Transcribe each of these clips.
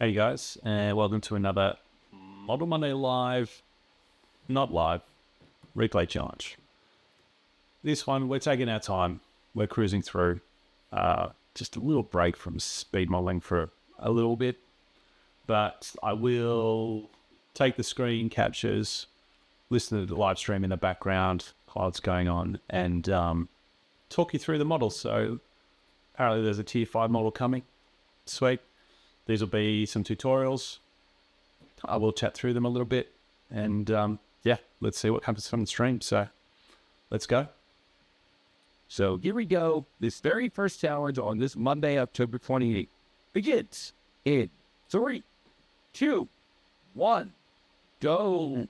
Hey guys, and welcome to another Model Monday live, not live, replay challenge. This one, we're taking our time. We're cruising through. Just a little break from speed modeling for a little bit, but I will take the screen captures, listen to the live stream in the background while it's going on, and talk you through the models. So apparently there's a tier 5 model coming. Sweet. These will be some tutorials. I will chat through them a little bit. And yeah, let's see what comes from the stream. So let's go. So here we go. This very first challenge on this Monday, October 28th, begins in 3, 2, 1, go.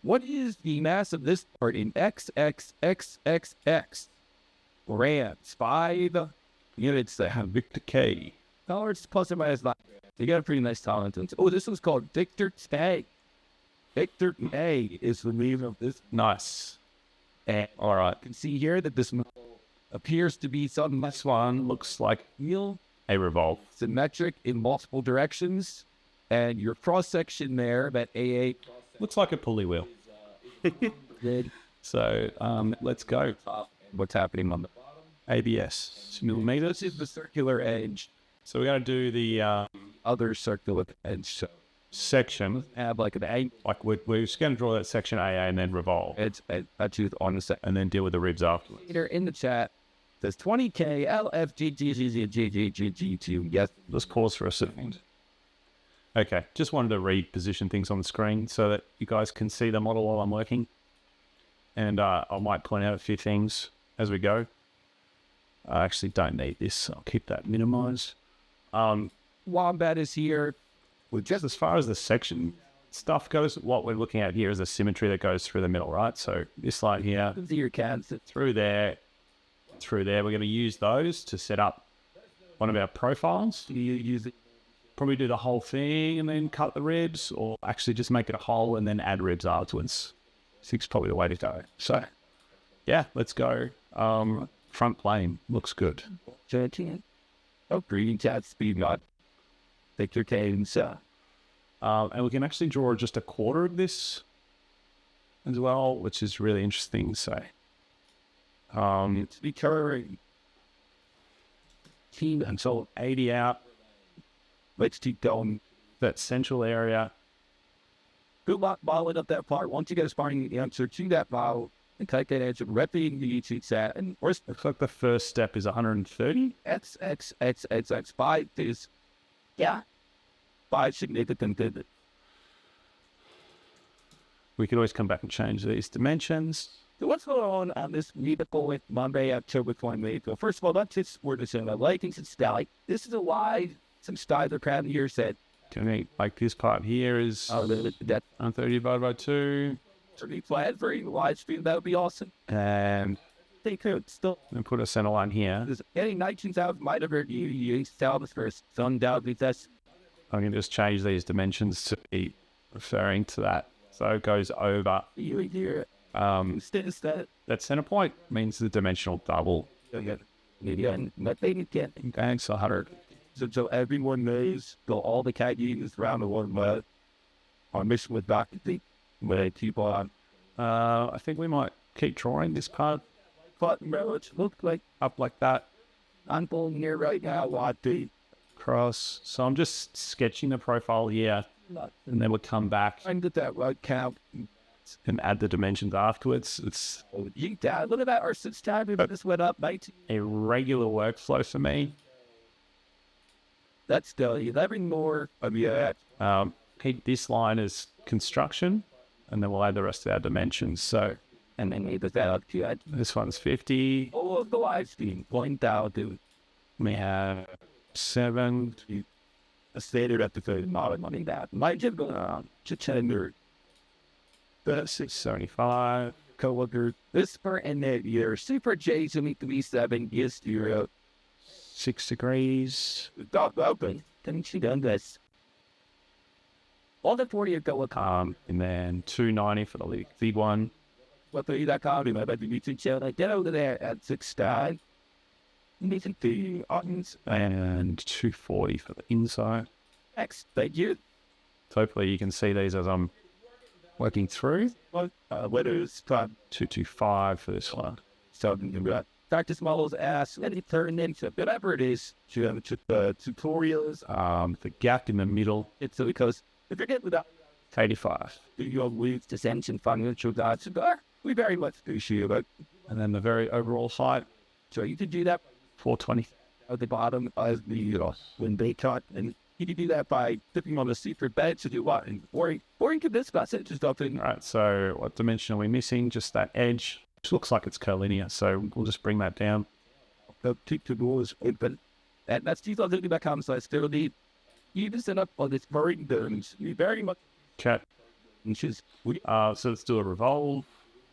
What is the mass of this part in XXXXX? Grams, 5 units that have Victor K. Dollars plus or minus 9. You got a pretty nice tolerance. Oh, this one's called Victor K. Victor K is the name of this. Nice. And all right, you can see here that this appears to be something. This one looks like a revolve. Symmetric in multiple directions. And your cross-section there, that AA. Looks like a pulley wheel. So let's go. What's happening on the bottom? ABS, millimeters. This is the circular edge. So we're going to do the Other circular edge. section. Have like an angle. Like we're just going to draw that section AA and then revolve. It's a tooth on the second. And then deal with the ribs afterwards. Later in the chat, says 20K LFGGGGGG2. Yes. Let's pause for a second. Okay, just wanted to reposition things on the screen so that you guys can see the model while I'm working. And I might point out a few things as we go. I actually don't need this, so I'll keep that minimized. Wombat is here. Well, just as far as the section stuff goes, what we're looking at here is a symmetry that goes through the middle, right? So this line here, Your cats. through there. We're going to use those to set up one of our profiles. You use it. Probably do the whole thing and then cut the ribs, or actually just make it a hole and then add ribs afterwards. I think it's probably the way to go. So, yeah, let's go. Front plane looks good. Oh, green chat speed not. Victor Kane's. And we can actually draw just a quarter of this as well, which is really interesting. So, It's recurring. team until 80 out. Let's keep going. That central area. Good luck following up that part. Once you get a sparring answer to that file, and type that answer directly in the YouTube chat. And first, Looks like the first step is 130. XXXXX 5 is, yeah, 5 significant digits. We could always come back and change these dimensions. So what's going on this beautiful Monday, October 28th? Well, first of all, let's just word this in. I like things it's style. This is a wide, some style the crowd here said. Can we, like this part here is That 130 divided by 2. pretty flat, very wide stream. That would be awesome. And They could still. then put a center line here. Getting 19,000 might have hurt you sell this first. So undoubtedly that's I can just change these dimensions to be referring to that. So it goes over. you here. Instead, That center point means the dimensional double. maybe I'm not thinking again. Okay, so 100. So everyone knows all the cat units around the world, but our mission with Dr. D, where they keep on. I think we might keep drawing this part But roads look like up like that, I'm pulling here right now. What the across. So I'm just sketching the profile here, and then we'll come back I'm get that right count. and add the dimensions afterwards. It's You dad, look at that. Our since time we this went up, mate. a regular workflow for me. That's still 11 more of yeah. Keep this line as construction, and then we'll add the rest of our dimensions. So And then leave that up to it. this one's 50. Oh, the live stream going down to We have 7. a standard episode, not a money that. Might just go on to tender. The 675. coworker, this part and that year, Super J 737 is 0. 6 degrees. Dog open. Haven't she done this? All the 40 go And then 290 for the league one. What the that comedy my baby meeting show like that over there at 6 time. Meeting the audience. And 240 for the inside. X. Thank you. Hopefully you can see these as I'm working through. What is 225 for this one. so practice models ask, and it turn into whatever it is to tutorials. The gap in the middle, It's because if you're getting without 85. your weeds, descension, financial guides, we very much appreciate it. And then the very overall height, So you can do that 420. at the bottom of the when they cut, and you can do that by dipping on the secret bed to do what, or you can discuss it just up in. All right, so what dimension are we missing? Just that edge, which looks like it's curvilinear, so we'll just bring that down. The tutorial is open, and that's TTT.com. So I still need you to set up on this very domes. You very much Cat. inches. So let's do a revolve.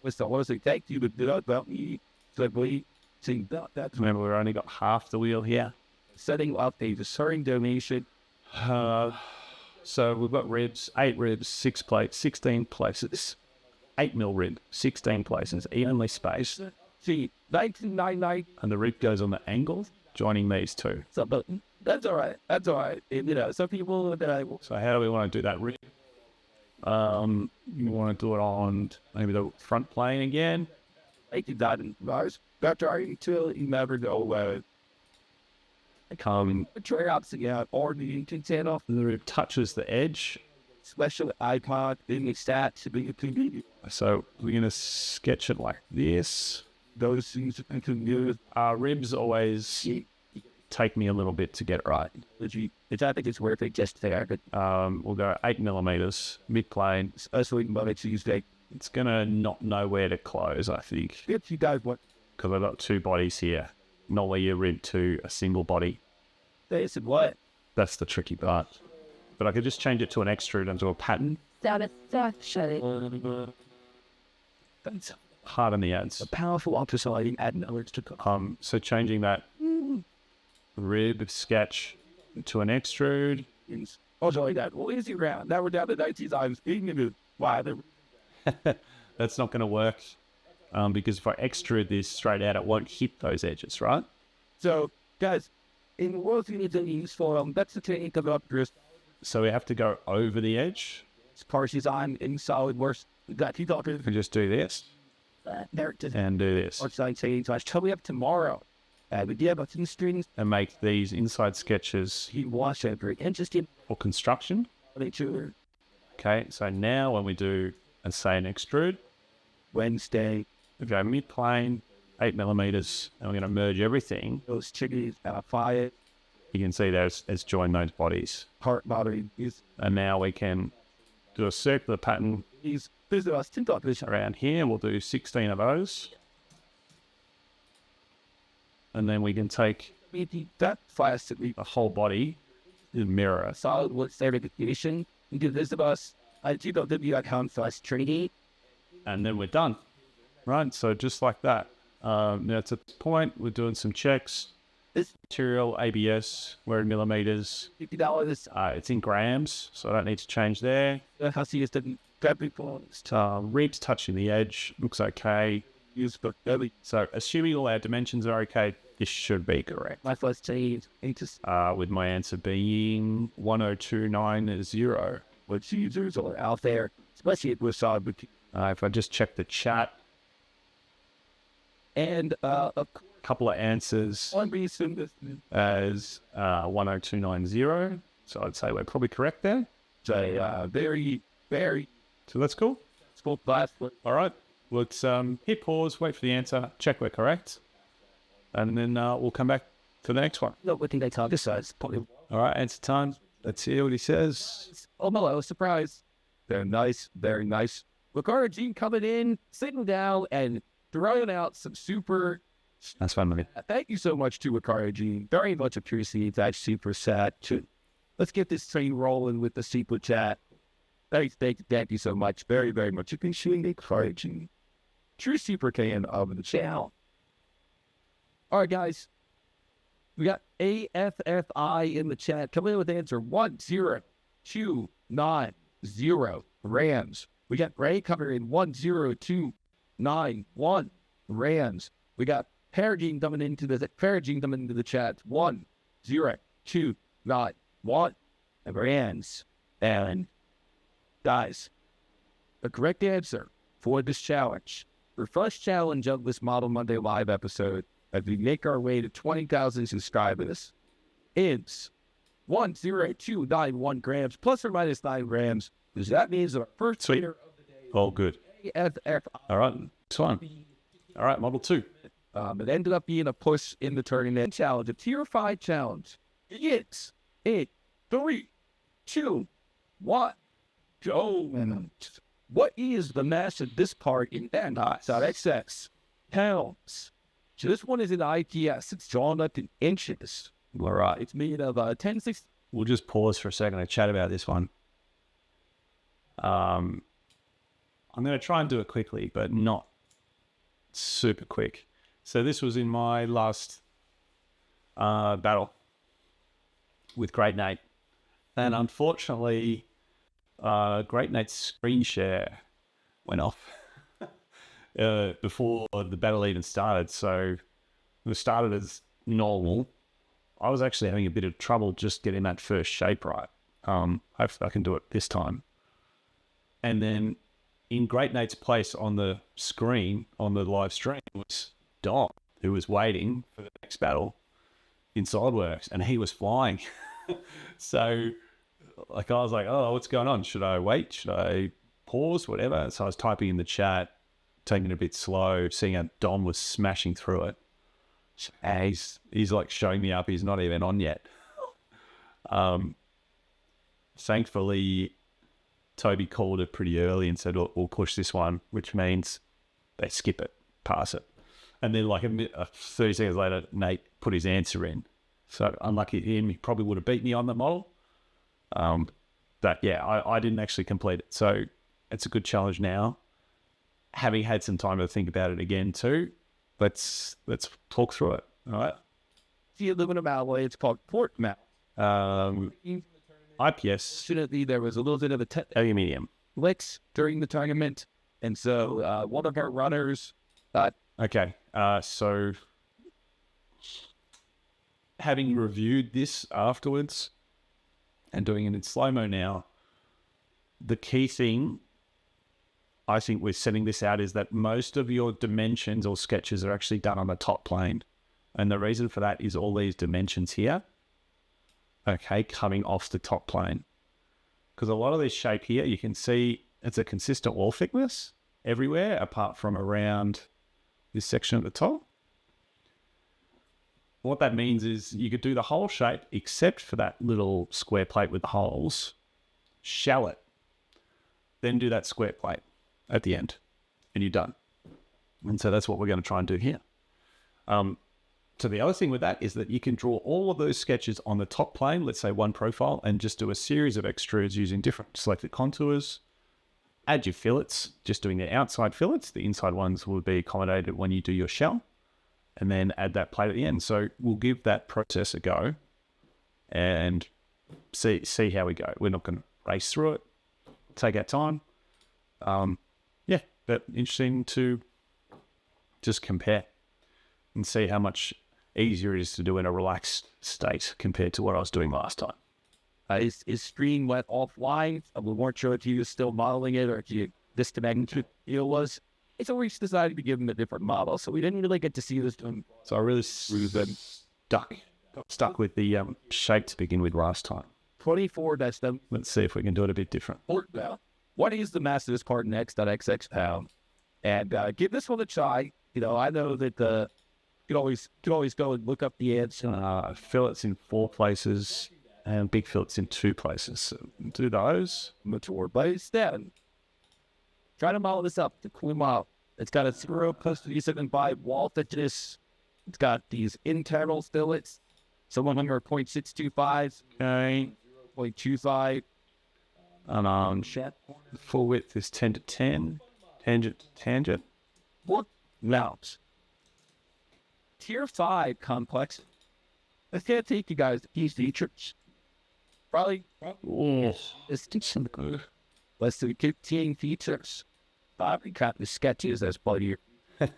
What's the worst it takes you to do that about me? So we see that's Remember, we've only got half the wheel here. setting up a discerning donation. So we've got ribs, 8 ribs, 6 plates, 16 places. 8 mil rib, 16 places, evenly spaced. See, 1999. And the rib goes on the angle, joining these two. So, but that's all right. That's all right. And, some people that So how do we want to do that rib? You want to do it on maybe the front plane again. I did that in Mars. After I until you never know try opting out or the intent of The rib touches the edge. special icon in the stat to be a So we're going to sketch it like this. those things I can use. Ribs always take me a little bit to get it right. It's I think it's worth it just there, but We'll go 8 millimeters, mid plane. especially Monday, Tuesday. It's going to not know where to close, I think, If you guys want because I've got 2 bodies here. Not where you rib to a single body. this and what? That's the tricky part. But I could just change it to an extrude and do a pattern. That's Hard on the ads. a powerful opposite add knowledge to come. So changing that rib sketch to an extrude. Also like that. Well, easy round. Now we're down to 19 times. Being into why the That's not going to work because if I extrude this straight out, it won't hit those edges, right? so guys, in the world you need to use for that's the technique of upgrade. So we have to go over the edge. It's part design in SolidWorks. That you talk and just do this there it is. and do this Or should I say to us, Toby up tomorrow. But yeah, but in strings, and make these inside sketches he was very interesting. for construction. Nature Okay, so now when we do, say, an extrude, Wednesday, we go mid-plane, 8 millimeters, and we're going to merge everything. those chilies, fire, You can see there's it's joined those bodies. heart battery, And now we can do a circular pattern these us tin top this around here. We'll do 16 of those. And then we can take that fast to be the whole body and mirror. SolidWorks certification. You do this of us. I do not account fast Trinity. And then we're done. Right, so just like that. Now at this point, we're doing some checks. This Material, ABS, we're in millimeters. $50. It's in grams, so I don't need to change there. How see is the graphic phones. Ribs touching the edge, looks okay. Use for early. So assuming all our dimensions are okay, this should be correct. My first change into With my answer being 10290. what users are out there, especially with SolidWorks. If I just check the chat, And a couple of answers one reason as 10290. So I'd say we're probably correct there. very, very So that's cool. small class. All right. Let's hit pause, wait for the answer, check we're correct. And then we'll come back to the next one. No, what think they talk this size? Probably. All right, answer time. Let's hear what he says. Oh, no, I was surprised. They're nice, very nice. Ricardo Jean coming in, sitting down, and throwing out some super. That's fun, man. Thank you so much to Ricardo Jean. Very much appreciate that super set. Let's get this train rolling with the super chat. Thank you so much. Very, very much appreciate Ricardo Jean. True super fan of the channel. All right, guys. We got AFFI in the chat. Come in with answer 10290 Rams. We got Ray coming in 10291 Rams. We got Paragene coming into the chat 10291 grams. And guys, the correct answer for this challenge, the first challenge of this Model Monday Live episode, as we make our way to 20,000 subscribers, is 10291 grams, plus or minus 9 grams. Because that means our first winner of the day. All good. AFF. All right. It's fine. All right. Model 2. It ended up being a push in the tournament challenge, a tier 5 challenge. It's 3, 2, 1, go. What is the mass of this part in N.XX pounds? So this one is in IPS. It's drawn up in inches. All right. It's made of 10/6. We'll just pause for a second and chat about this one. I'm going to try and do it quickly, but not super quick. So this was in my last battle with Great Nate. And unfortunately, Great Nate's screen share went off before the battle even started. So it started as normal. I was actually having a bit of trouble just getting that first shape right. Hopefully I can do it this time. And then in Great Nate's place on the screen, on the live stream, was Dom, who was waiting for the next battle in SolidWorks, and he was flying. So like I was like, oh, what's going on? Should I wait? Should I pause? Whatever. So I was typing in the chat, taking it a bit slow, seeing how Dom was smashing through it. And he's like showing me up. He's not even on yet. Thankfully, Toby called it pretty early and said, look, we'll push this one, which means they skip it, pass it. And then like 30 seconds later, Nate put his answer in. So unlucky him, he probably would have beat me on the model. But yeah, I didn't actually complete it. So it's a good challenge now. Having had some time to think about it again too, let's talk through it. All right. The aluminum alloy, it's called port mount. IPS. Fortunately, there was a little bit of a aluminium licks during the tournament. And so one of our runners okay. So having reviewed this afterwards and doing it in slow-mo now, the key thing I think with setting this out is that most of your dimensions or sketches are actually done on the top plane. And the reason for that is all these dimensions here, okay, coming off the top plane. Because a lot of this shape here, you can see it's a consistent wall thickness everywhere apart from around this section at the top. What that means is you could do the whole shape except for that little square plate with the holes, shell it, then do that square plate at the end, and you're done. And so that's what we're going to try and do here. So the other thing with that is that you can draw all of those sketches on the top plane, let's say one profile, and just do a series of extrudes using different selected contours. Add your fillets, just doing the outside fillets. The inside ones will be accommodated when you do your shell, and then add that plate at the end. So we'll give that process a go and see how we go. We're not going to race through it. Take our time. Yeah, but interesting to just compare and see how much easier it is to do in a relaxed state compared to what I was doing last time. His screen went offline. We weren't sure if he was still modeling it or if he disconnected. It was. So we decided to give him a different model, so we didn't really get to see this one. So I really got stuck with the shape to begin with last time. 24, that's them. Let's see if we can do it a bit different. What is the mass of this part in X.XX pound? And give this one a try. You know, I know that you can always go and look up the answer. Fillets in 4 places and big fillets in 2 places. So do those. Mature base then. Try to model this up to cool model. It's got a 0+375 wall thickness. It's got these internal fillets. Some of them are 0.625. Okay. 0.25. And the full width is 10 to 10. Tangent to tangent. What? Mount. Tier 5 complex. I can't take you guys these features. Probably. Less than 15 features. Probably got the sketches as bloody. I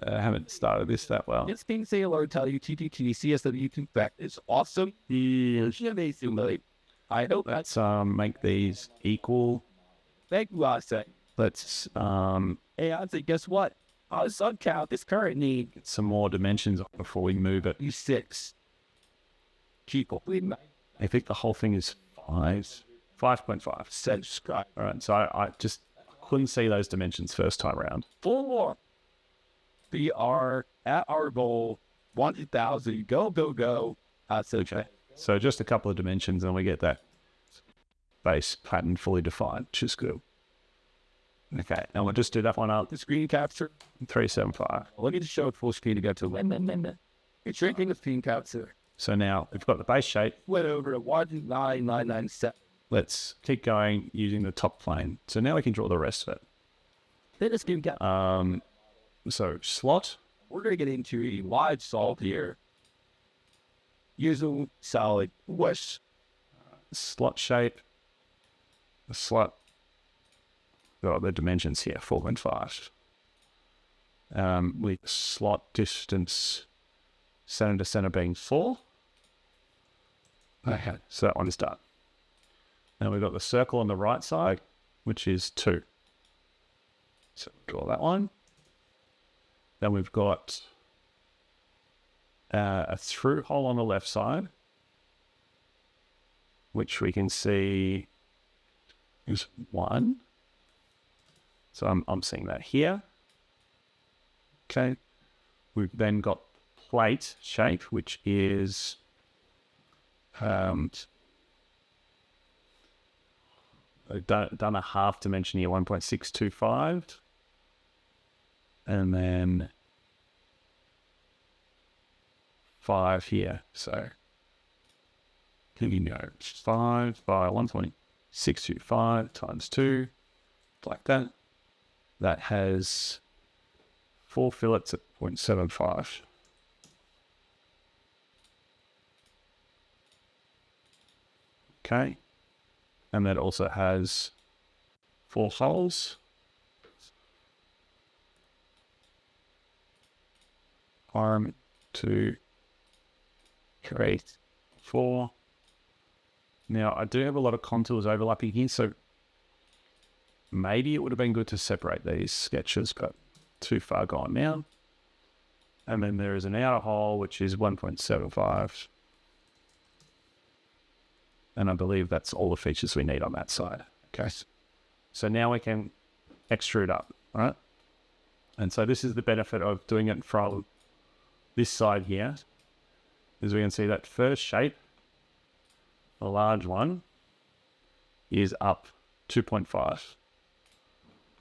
haven't started this that well. This thing say hello, tell you TTT CSW effect is awesome. Amazingly. I hope that's Let's make these equal. thank you, I say. Let's Hey, I say, guess what? Our sun count is currently get some more dimensions before we move it. 6. Keep up. I think the whole thing is 5.5. Subscribe. All right, so I just couldn't see those dimensions first time around. 4. We are at our goal. 1,000. Go, go, go. That's okay. So just a couple of dimensions and we get that base pattern fully defined, which is good. Okay, and we'll just do that one up. The screen capture. 375. Let me just show it full screen to get to it. It's shrinking the screen capture. So now we've got the base shape. Went over to 19997. Let's keep going using the top plane. So now we can draw the rest of it. Then it's screen capture. So slot. We're going to get into a wide solve here. Using SolidWorks. Slot shape. The slot. Got the dimensions here, 4.5. With slot distance center to center being 4. Okay, so that one's done. Now we've got the circle on the right side, which is 2. So draw that one. Then we've got a through hole on the left side, which we can see is 1. So I'm seeing that here. Okay. We've then got plate shape, which is done a half dimension here, 1.625. And then 5 here. So here we go. 5 by 1.625 times 2, like that. That has 4 fillets at 0.75. Okay. And that also has 4 holes. Arm 2, 3, 4. Now I do have a lot of contours overlapping here, so maybe it would have been good to separate these sketches, but too far gone now. And then there is an outer hole, which is 1.75. And I believe that's all the features we need on that side. Okay. So now we can extrude up, all right? And so this is the benefit of doing it from this side here, as we can see that first shape, the large one, is up 2.5.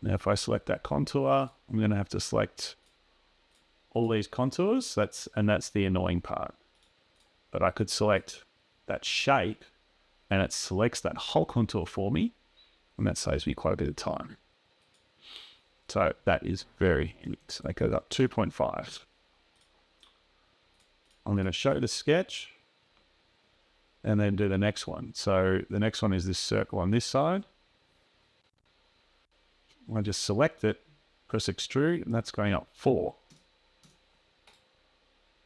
Now if I select that contour, I'm going to have to select all these contours. That's the annoying part. But I could select that shape and it selects that whole contour for me, and that saves me quite a bit of time. So that is very handy. So that goes up 2.5. I'm going to show the sketch and then do the next one. So the next one is this circle on this side. I just select it, press extrude, and that's going up 4.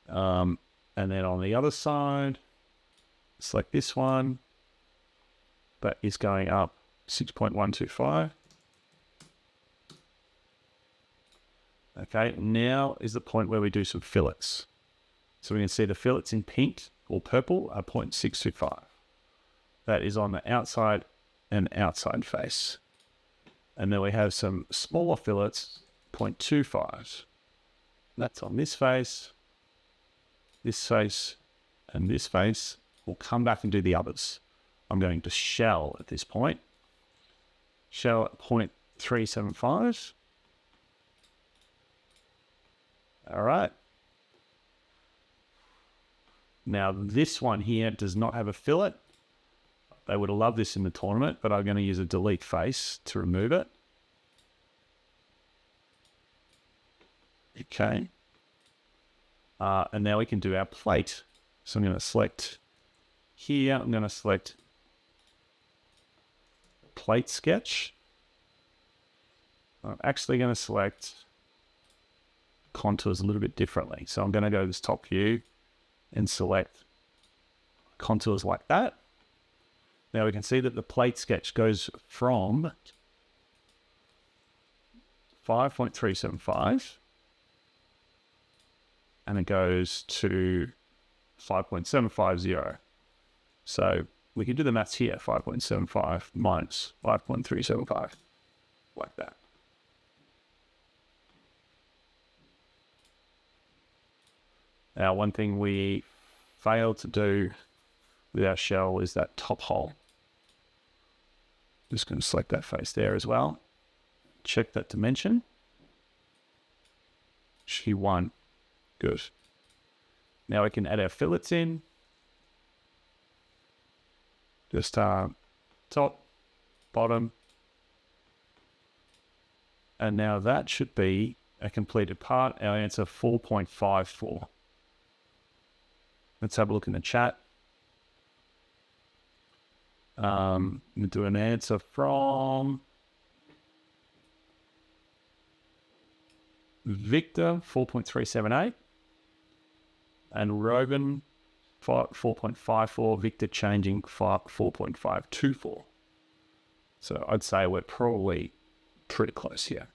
And then on the other side, select this one. That is going up 6.125. Okay, now is the point where we do some fillets. So we can see the fillets in pink or purple are 0.625. That is on the outside and outside face. And then we have some smaller fillets, 0.25. That's on this face, and this face. We'll come back and do the others. I'm going to shell at this point. Shell at 0.375. All right. Now this one here does not have a fillet. They would have loved this in the tournament, but I'm going to use a delete face to remove it. Okay. And now we can do our plate. So I'm going to select here. I'm going to select plate sketch. I'm actually going to select contours a little bit differently. So I'm going to go to this top view and select contours like that. Now we can see that the plate sketch goes from 5.375 and it goes to 5.750. So we can do the maths here, 5.75 minus 5.375, like that. Now, one thing we failed to do with our shell is that top hole. Just going to select that face there as well. Check that dimension. She won. Good. Now we can add our fillets in. Just top, bottom. And now that should be a completed part. Our answer 4.54. Let's have a look in the chat. We'll do an answer from Victor, 4.378. And Rogan, 4.54. Victor changing 4.524. So I'd say we're probably pretty close here.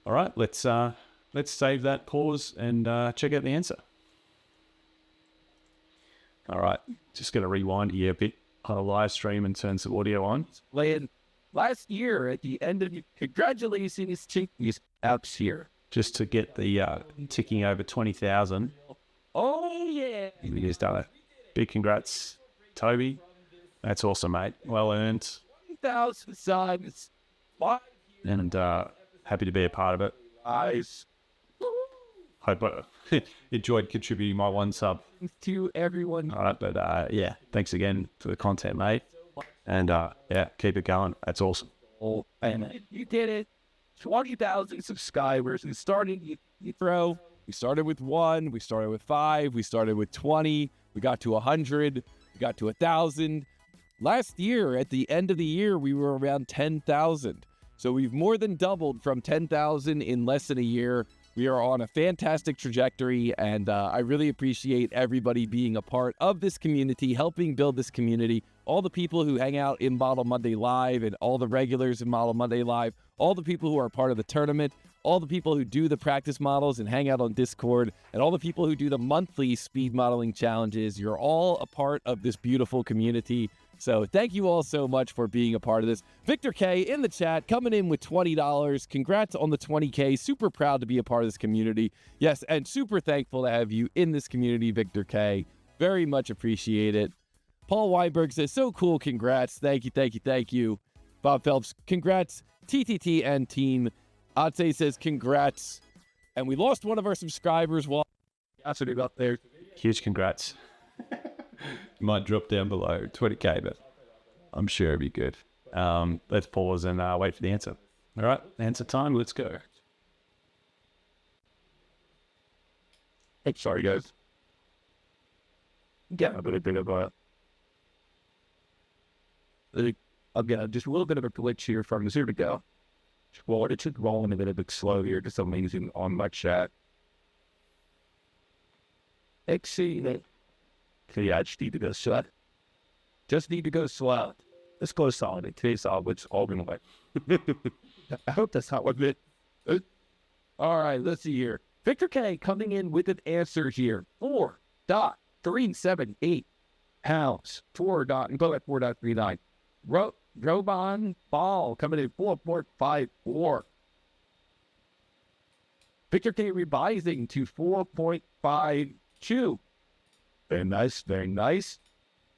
All right, let's save that, pause, and check out the answer. All right, just going to rewind here a bit on a live stream and turn some audio on. Last year at the end of congratulations, Chinkies out here. Just to get the ticking over 20,000. Oh, yeah. We just done it. Big congrats, Toby. That's awesome, mate. Well earned. 1,000 subs. And happy to be a part of it. Nice. Hope I enjoyed contributing my one sub. Thanks to everyone. All right, but yeah, thanks again for the content, mate. And yeah, keep it going. That's awesome. Oh, and you did it. 20,000 subscribers. And started, you throw. We started with 1, we started with 5, we started with 20, we got to 100, we got to 1,000. Last year, at the end of the year, we were around 10,000. So we've more than doubled from 10,000 in less than a year. We are on a fantastic trajectory, and I really appreciate everybody being a part of this community, helping build this community. All the people who hang out in Model Monday Live and all the regulars in Model Monday Live, all the people who are part of the tournament, all the people who do the practice models and hang out on Discord, and all the people who do the monthly speed modeling challenges. You're all a part of this beautiful community. So thank you all so much for being a part of this. Victor K in the chat coming in with $20. Congrats on the 20K. Super proud to be a part of this community. Yes, and super thankful to have you in this community, Victor K. Very much appreciate it. Paul Weinberg says, so cool. Congrats. Thank you, thank you, thank you. Bob Phelps, congrats. TTT and team. Atse says, congrats. And we lost one of our subscribers while up there. Huge congrats. Might drop down below 20K, but I'm sure it'll be good. Let's pause and wait for the answer. All right, answer time. Let's go. Hey, sorry, guys. Get a bit of a... Again, just a little bit of a glitch here from the 0 to go. Well, it took rolling a bit slow here. Just amazing on my chat. Exceed. Okay, I just need to go slow. Just need to go slow. Let's go solid. Today's solid, which all going away. I hope that's not what it is. All right, let's see here. Victor K coming in with an answer here. 4.378 pounds. 4.39. Robon Ball coming in 4.54. Victor K revising to 4.52. Very nice, very nice.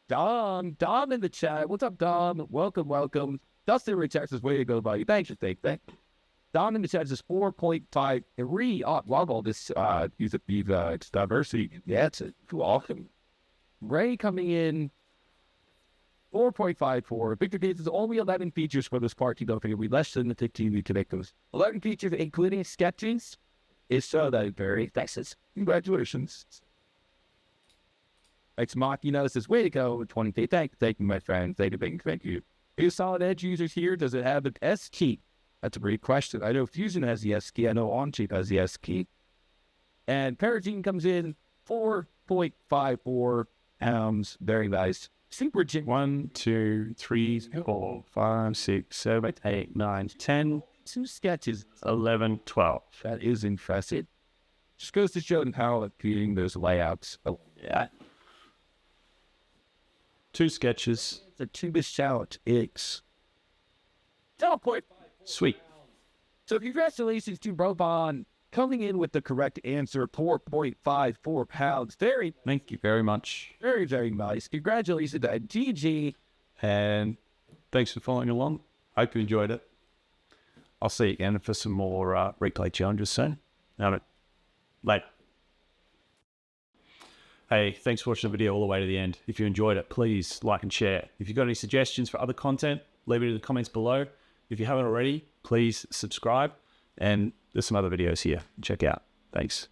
Dom in the chat. What's up, Dom? Welcome. Dustin Richards is way to go, buddy. Thanks, thank you. Dom in the chat says 4.53. Oh, wow, this it's diversity. Yeah, it's too awesome. Ray coming in 4.54. Victor K says only 11 features for this part. You don't think it'll be less than the 15 we can make those. 11 features, including sketches. Is so that very thanks. Congratulations. X Machina says, way to go, 20K. Thank you, my friend. Thank you. Is Solid Edge users here? Does it have an S key? That's a great question. I know Fusion has the S key. I know OnChip has the S key. And Paragene comes in 4.54. pounds. Very nice. Super Jim. 1, 2, 3, 4, 5, 6, 7, 8, 9, 10, 2 sketches. 11, 12. That is impressive. Just goes to show how appealing those layouts. Oh, Yeah. 2 sketches. the tubist challenge is 12.5. Sweet. So congratulations to Robon coming in with the correct answer, 4.54 pounds. Very, Thank you very much. very, very nice. Congratulations to GG. And thanks for following along. Hope you enjoyed it. I'll see you again for some more replay challenges soon. Later. Hey, thanks for watching the video all the way to the end. If you enjoyed it, please like and share. If you've got any suggestions for other content, leave it in the comments below. If you haven't already, please subscribe. And there's some other videos here. Check out. Thanks.